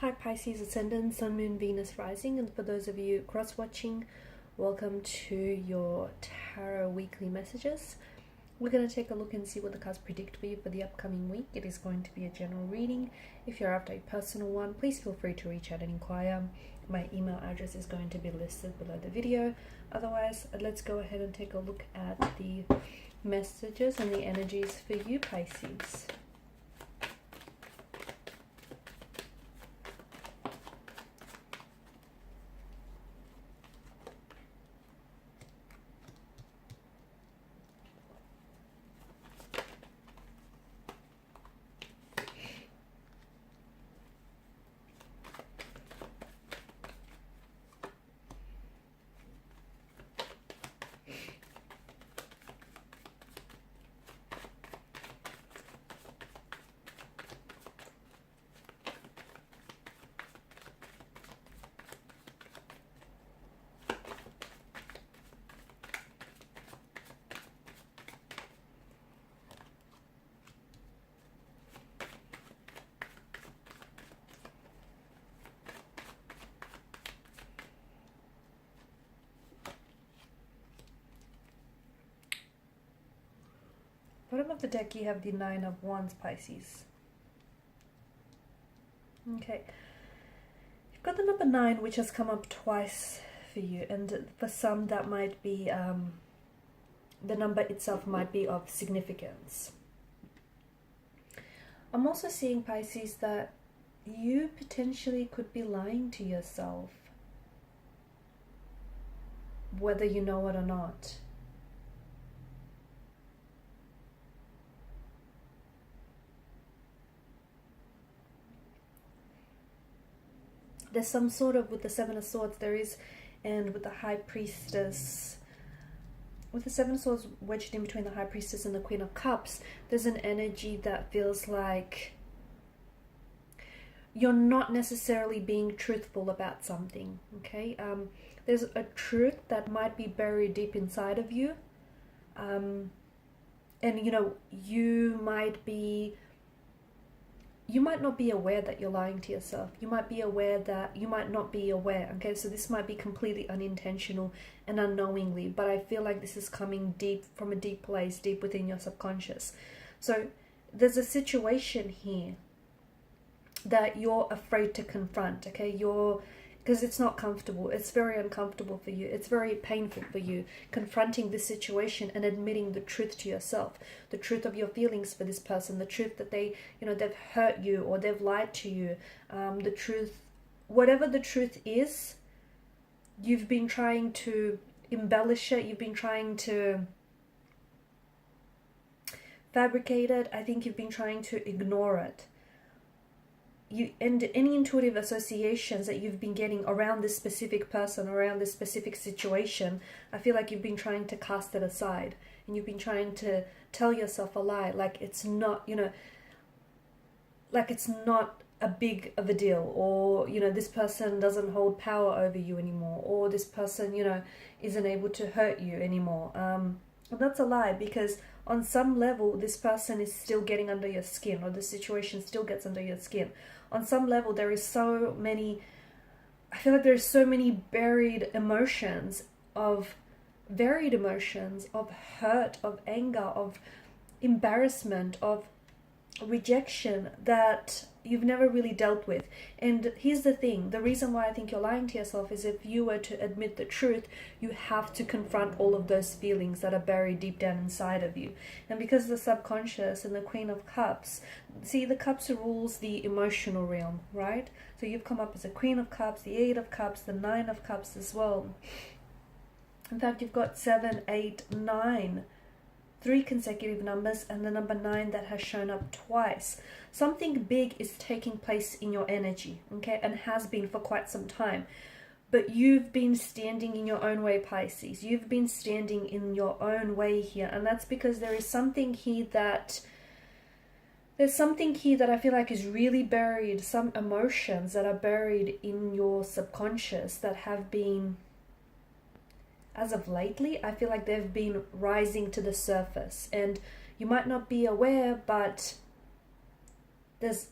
Hi Pisces Ascendant, Sun, Moon, Venus rising, and for those of you cross-watching, welcome to your Tarot weekly messages. We're going to take a look and see what the cards predict for you for the upcoming week. It is going to be a general reading. If you're after a personal one, please feel free to reach out and inquire. My email address is going to be listed below the video. Otherwise, let's go ahead and take a look at the messages and the energies for you Pisces. Bottom of the deck, you have the Nine of Wands, Pisces. Okay. You've got the number 9, which has come up twice for you. And for some, that might be, the number itself might be of significance. I'm also seeing, Pisces, that you potentially could be lying to yourself, whether you know it or not. There's some sort of, with the Seven of Swords there is, and with the High Priestess, with the Seven of Swords wedged in between the High Priestess and the Queen of Cups, there's an energy that feels like you're not necessarily being truthful about something, okay? There's a truth that might be buried deep inside of you, and you know, you might not be aware that you're lying to yourself. You might be aware that you might not be aware. Okay, so this might be completely unintentional and unknowingly, but I feel like this is coming deep from a deep place, deep within your subconscious. So there's a situation here that you're afraid to confront. Okay, because it's not comfortable. It's very uncomfortable for you. It's very painful for you, confronting this situation and admitting the truth to yourself, the truth of your feelings for this person, the truth that they've hurt you or they've lied to you, the truth, whatever the truth is, you've been trying to embellish it, you've been trying to fabricate it. I think you've been trying to ignore it. And any intuitive associations that you've been getting around this specific person, around this specific situation, I feel like you've been trying to cast it aside, and you've been trying to tell yourself a lie, like it's not, like it's not a big of a deal, or this person doesn't hold power over you anymore, or this person isn't able to hurt you anymore. And that's a lie, because on some level this person is still getting under your skin, or the situation still gets under your skin. On some level there is so many, I feel like there's so many buried emotions, of varied emotions, of hurt, of anger, of embarrassment, of rejection that you've never really dealt with. And here's the thing, the reason why I think you're lying to yourself is if you were to admit the truth, you have to confront all of those feelings that are buried deep down inside of you. And because the subconscious and the Queen of Cups, see, the Cups rules the emotional realm, right? So you've come up as a Queen of Cups, the 8 of Cups, the 9 of Cups as well. In fact, you've got 7, 8, 9, 3 consecutive numbers, and the number 9 that has shown up twice. Something big is taking place in your energy, okay, and has been for quite some time. But you've been standing in your own way, Pisces. You've been standing in your own way here, and that's because there is something here that I feel like is really buried, some emotions that are buried in your subconscious that have been, as of lately, I feel like they've been rising to the surface, and you might not be aware, but there's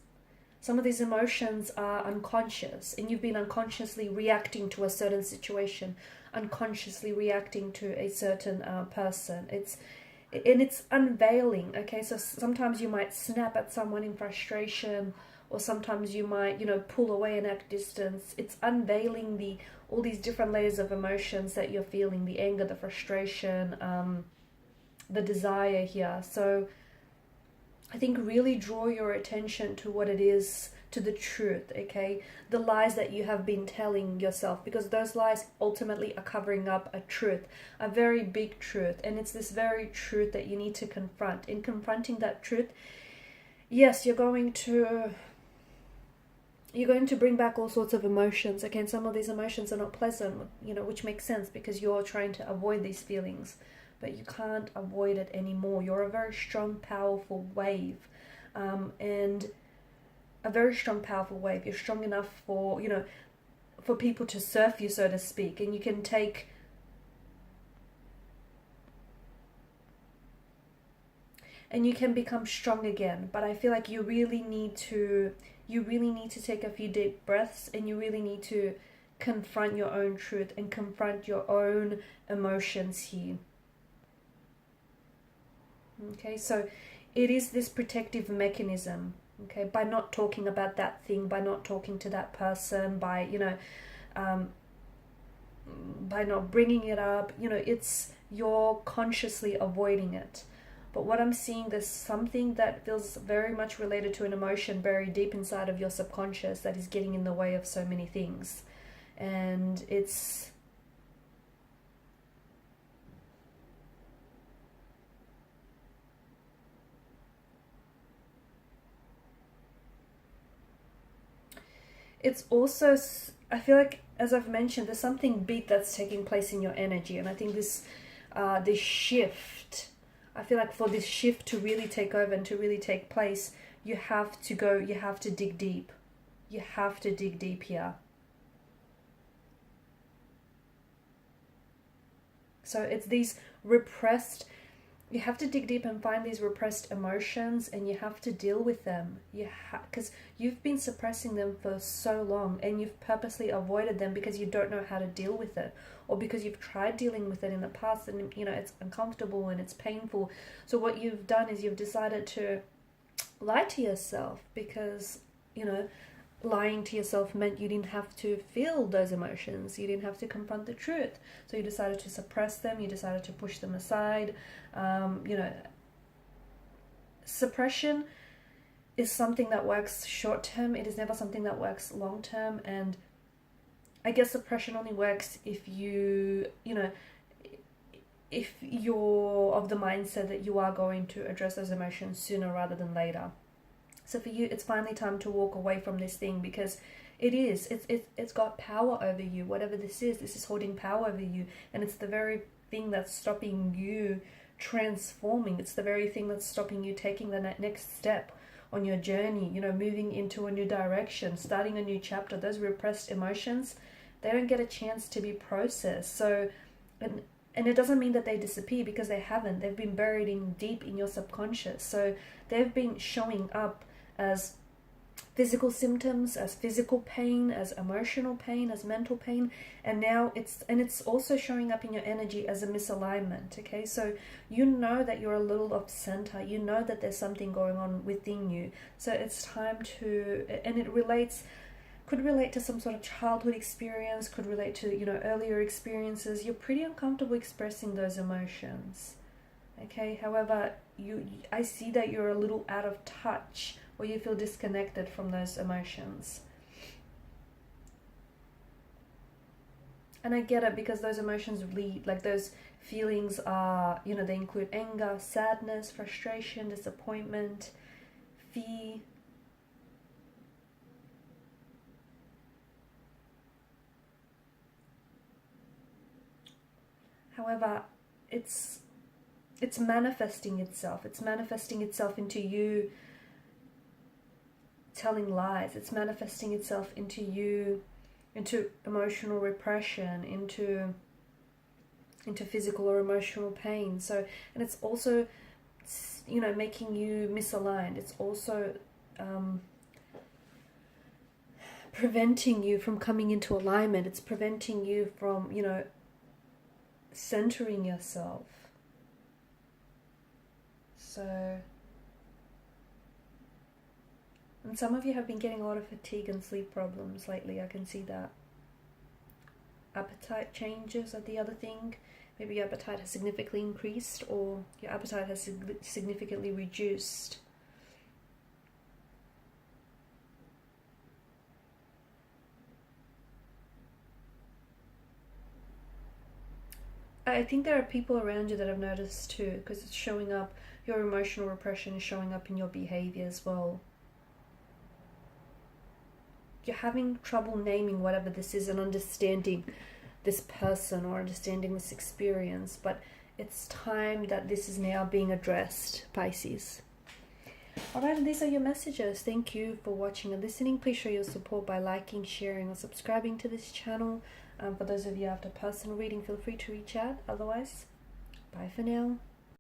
Some of these emotions are unconscious, and you've been unconsciously reacting to a certain situation, unconsciously reacting to a certain person. It's unveiling. Okay, so sometimes you might snap at someone in frustration, or sometimes you might, pull away and act distance. It's unveiling all these different layers of emotions that you're feeling: the anger, the frustration, the desire here. So I think really draw your attention to what it is, to the truth, okay? The lies that you have been telling yourself, because those lies ultimately are covering up a truth, a very big truth. And it's this very truth that you need to confront. In confronting that truth, yes, you're going to bring back all sorts of emotions. Okay, and some of these emotions are not pleasant, which makes sense because you're trying to avoid these feelings. But you can't avoid it anymore. You're a very strong, powerful wave. And a very strong, powerful wave. You're strong enough for, for people to surf you, so to speak. And you can take... and you can become strong again. But I feel like you really need to take a few deep breaths, and you really need to confront your own truth and confront your own emotions here. Okay, so it is this protective mechanism, okay, by not talking about that thing, by not talking to that person, by, by not bringing it up, it's, you're consciously avoiding it. But what I'm seeing, there's something that feels very much related to an emotion very deep inside of your subconscious that is getting in the way of so many things. And it's... it's also, I feel like, as I've mentioned, there's something big that's taking place in your energy. And I think this shift, I feel like for this shift to really take over and to really take place, you have to dig deep. You have to dig deep here. So it's these repressed... you have to dig deep and find these repressed emotions, and you have to deal with them. Because you've been suppressing them for so long, and you've purposely avoided them because you don't know how to deal with it, or because you've tried dealing with it in the past, and it's uncomfortable and it's painful. So what you've done is you've decided to lie to yourself, because lying to yourself meant you didn't have to feel those emotions. You didn't have to confront the truth. So you decided to suppress them. You decided to push them aside. Suppression is something that works short term. It is never something that works long term. And I guess suppression only works if if you're of the mindset that you are going to address those emotions sooner rather than later. So for you, it's finally time to walk away from this thing, because it's got power over you. Whatever this is holding power over you. And it's the very thing that's stopping you transforming. It's the very thing that's stopping you taking the next step on your journey, moving into a new direction, starting a new chapter. Those repressed emotions, they don't get a chance to be processed. So, and it doesn't mean that they disappear, because they haven't. They've been buried deep in your subconscious. So they've been showing up as physical symptoms, as physical pain, as emotional pain, as mental pain, and now it's also showing up in your energy as a misalignment. Okay, so you know that you're a little off center. You know that there's something going on within you. So it's time to, and it could relate to some sort of childhood experience, could relate to earlier experiences. You're pretty uncomfortable expressing those emotions. Okay, however, I see that you're a little out of touch, or you feel disconnected from those emotions. And I get it, because those emotions lead, like those feelings are, they include anger, sadness, frustration, disappointment, fear. However, it's manifesting itself. It's manifesting itself into you telling lies. It's manifesting itself into you, into emotional repression, into physical or emotional pain. So, and it's also, making you misaligned. It's also preventing you from coming into alignment. It's preventing you from, you know, centering yourself. So, and some of you have been getting a lot of fatigue and sleep problems lately. I can see that. Appetite changes are the other thing. Maybe your appetite has significantly increased, or your appetite has significantly reduced. I think there are people around you that have noticed too, because it's showing up. Your emotional repression is showing up in your behavior as well. You're having trouble naming whatever this is and understanding this person or understanding this experience, but it's time that this is now being addressed, Pisces. Alright, and these are your messages. Thank you for watching and listening. Please show your support by liking, sharing, or subscribing to this channel. For those of you after personal reading, feel free to reach out. Otherwise, bye for now.